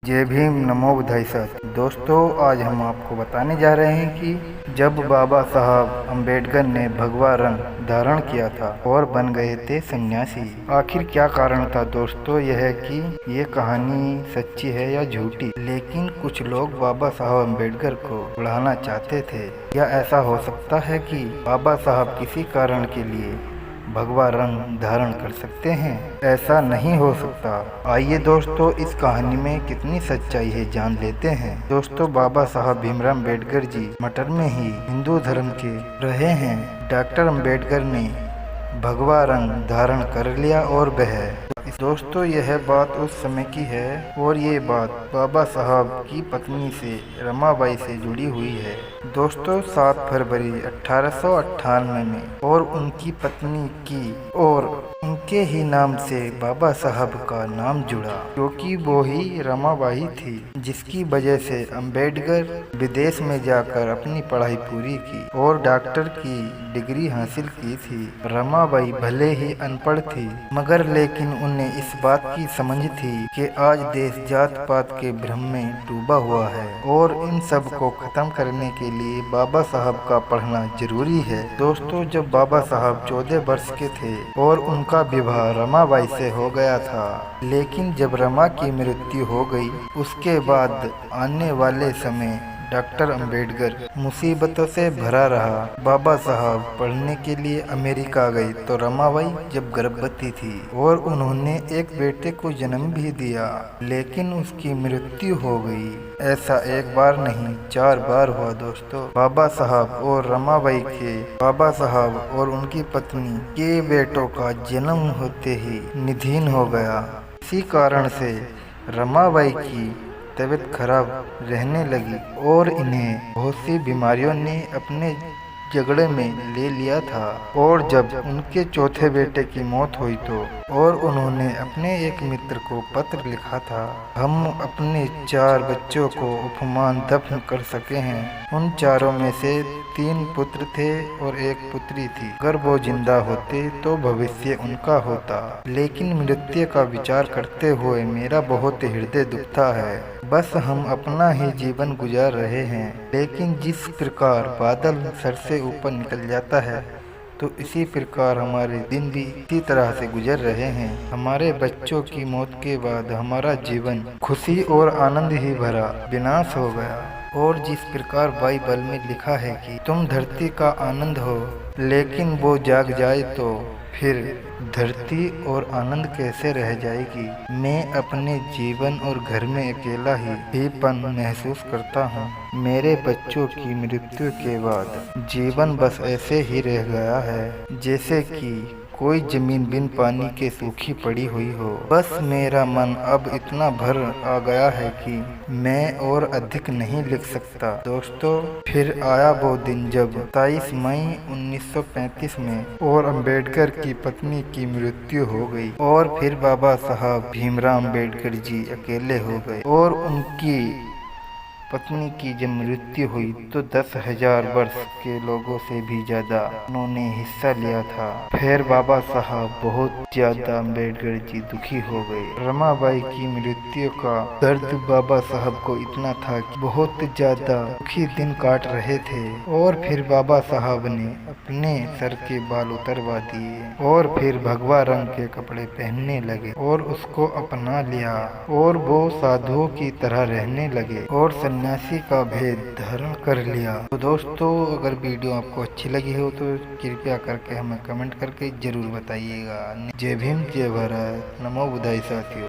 जय भीम, नमो बुद्धाय साथी। दोस्तों, आज हम आपको बताने जा रहे हैं कि जब बाबा साहब अम्बेडकर ने भगवा रंग धारण किया था और बन गए थे सन्यासी, आखिर क्या कारण था। दोस्तों, यह है कि ये कहानी सच्ची है या झूठी, लेकिन कुछ लोग बाबा साहब अम्बेडकर को उड़ाना चाहते थे। क्या ऐसा हो सकता है कि बाबा साहब किसी कारण के लिए भगवा रंग धारण कर सकते हैं? ऐसा नहीं हो सकता। आइए दोस्तों, इस कहानी में कितनी सच्चाई है जान लेते हैं। दोस्तों, बाबा साहब भीमराव अम्बेडकर जी मटर में ही हिंदू धर्म के रहे हैं। डॉक्टर अम्बेडकर ने भगवा रंग धारण कर लिया और वह दोस्तों, यह बात उस समय की है और ये बात बाबा साहब की पत्नी से रमाबाई से जुड़ी हुई है। दोस्तों, 7 फरवरी 1898 में और उनकी पत्नी की और उनके ही नाम से बाबा साहब का नाम जुड़ा, क्योंकि वो ही रमाबाई थी, जिसकी वजह से अम्बेडकर विदेश में जाकर अपनी पढ़ाई पूरी की और डॉक्टर की डिग्री हासिल की थी। रमाबाई भले ही अनपढ़ थी, मगर लेकिन उन्हें इस बात की समझ थी कि आज देश जात पात के भ्रम में डूबा हुआ है और इन सब को खत्म करने के लिए बाबा साहब का पढ़ना जरूरी है। दोस्तों, जब बाबा साहब 14 वर्ष के थे और उनका विवाह रमाबाई से हो गया था, लेकिन जब रमा की मृत्यु हो गई, उसके बाद आने वाले समय डॉक्टर अम्बेडकर मुसीबतों से भरा रहा। बाबा साहब पढ़ने के लिए अमेरिका गए तो रमाबाई जब गर्भवती थी और उन्होंने एक बेटे को जन्म भी दिया, लेकिन उसकी मृत्यु हो गई। ऐसा एक बार नहीं, 4 बार हुआ। दोस्तों, बाबा साहब और रमाबाई के बाबा साहब और उनकी पत्नी के बेटों का जन्म होते ही निधन हो गया। इसी कारण से रमाबाई की तबीयत खराब रहने लगी और इन्हें बहुत सी बीमारियों ने अपने झगड़े में ले लिया था। और जब उनके चौथे बेटे की मौत हुई तो और उन्होंने अपने एक मित्र को पत्र लिखा था, हम अपने 4 बच्चों को उपमान दफन कर सके हैं। उन चारों में से 3 पुत्र थे और 1 पुत्री थी। अगर वो जिंदा होते तो भविष्य उनका होता, लेकिन मृत्यु का विचार करते हुए मेरा बहुत हृदय दुखता है। बस हम अपना ही जीवन गुजार रहे हैं, लेकिन जिस प्रकार बादल सर से ऊपर निकल जाता है, तो इसी प्रकार हमारे दिन भी इसी तरह से गुजर रहे हैं। हमारे बच्चों की मौत के बाद हमारा जीवन खुशी और आनंद ही भरा विनाश हो गया। और जिस प्रकार बाइबल में लिखा है कि तुम धरती का आनंद हो, लेकिन वो जाग जाए तो फिर धरती और आनंद कैसे रह जाएगी। मैं अपने जीवन और घर में अकेला हीपन महसूस करता हूँ। मेरे बच्चों की मृत्यु के बाद जीवन बस ऐसे ही रह गया है जैसे कि कोई जमीन बिन पानी के सूखी पड़ी हुई हो। बस मेरा मन अब इतना भर आ गया है कि मैं और अधिक नहीं लिख सकता। दोस्तों, फिर आया वो दिन जब 27 मई 1935 में और अम्बेडकर की पत्नी की मृत्यु हो गई और फिर बाबा साहब भीमराव अम्बेडकर जी अकेले हो गए और उनकी पत्नी की जब मृत्यु हुई तो 10,000 वर्ष के लोगों से भी ज्यादा उन्होंने हिस्सा लिया था। फिर बाबा साहब बहुत ज्यादा अम्बेडकर जी दुखी हो गए। रमाबाई की मृत्यु का दर्द बाबा साहब को इतना था कि बहुत ज्यादा दुखी दिन काट रहे थे। और फिर बाबा साहब ने अपने सर के बाल उतरवा दिए और फिर भगवा रंग के कपड़े पहनने लगे और उसको अपना लिया और वो साधुओं की तरह रहने लगे और सन्यासी का भेद धारण कर लिया। तो दोस्तों, अगर वीडियो आपको अच्छी लगी हो तो कृपया करके हमें कमेंट करके जरूर बताइएगा। जय भीम, जय भारत, नमो बुद्धाय साथियों।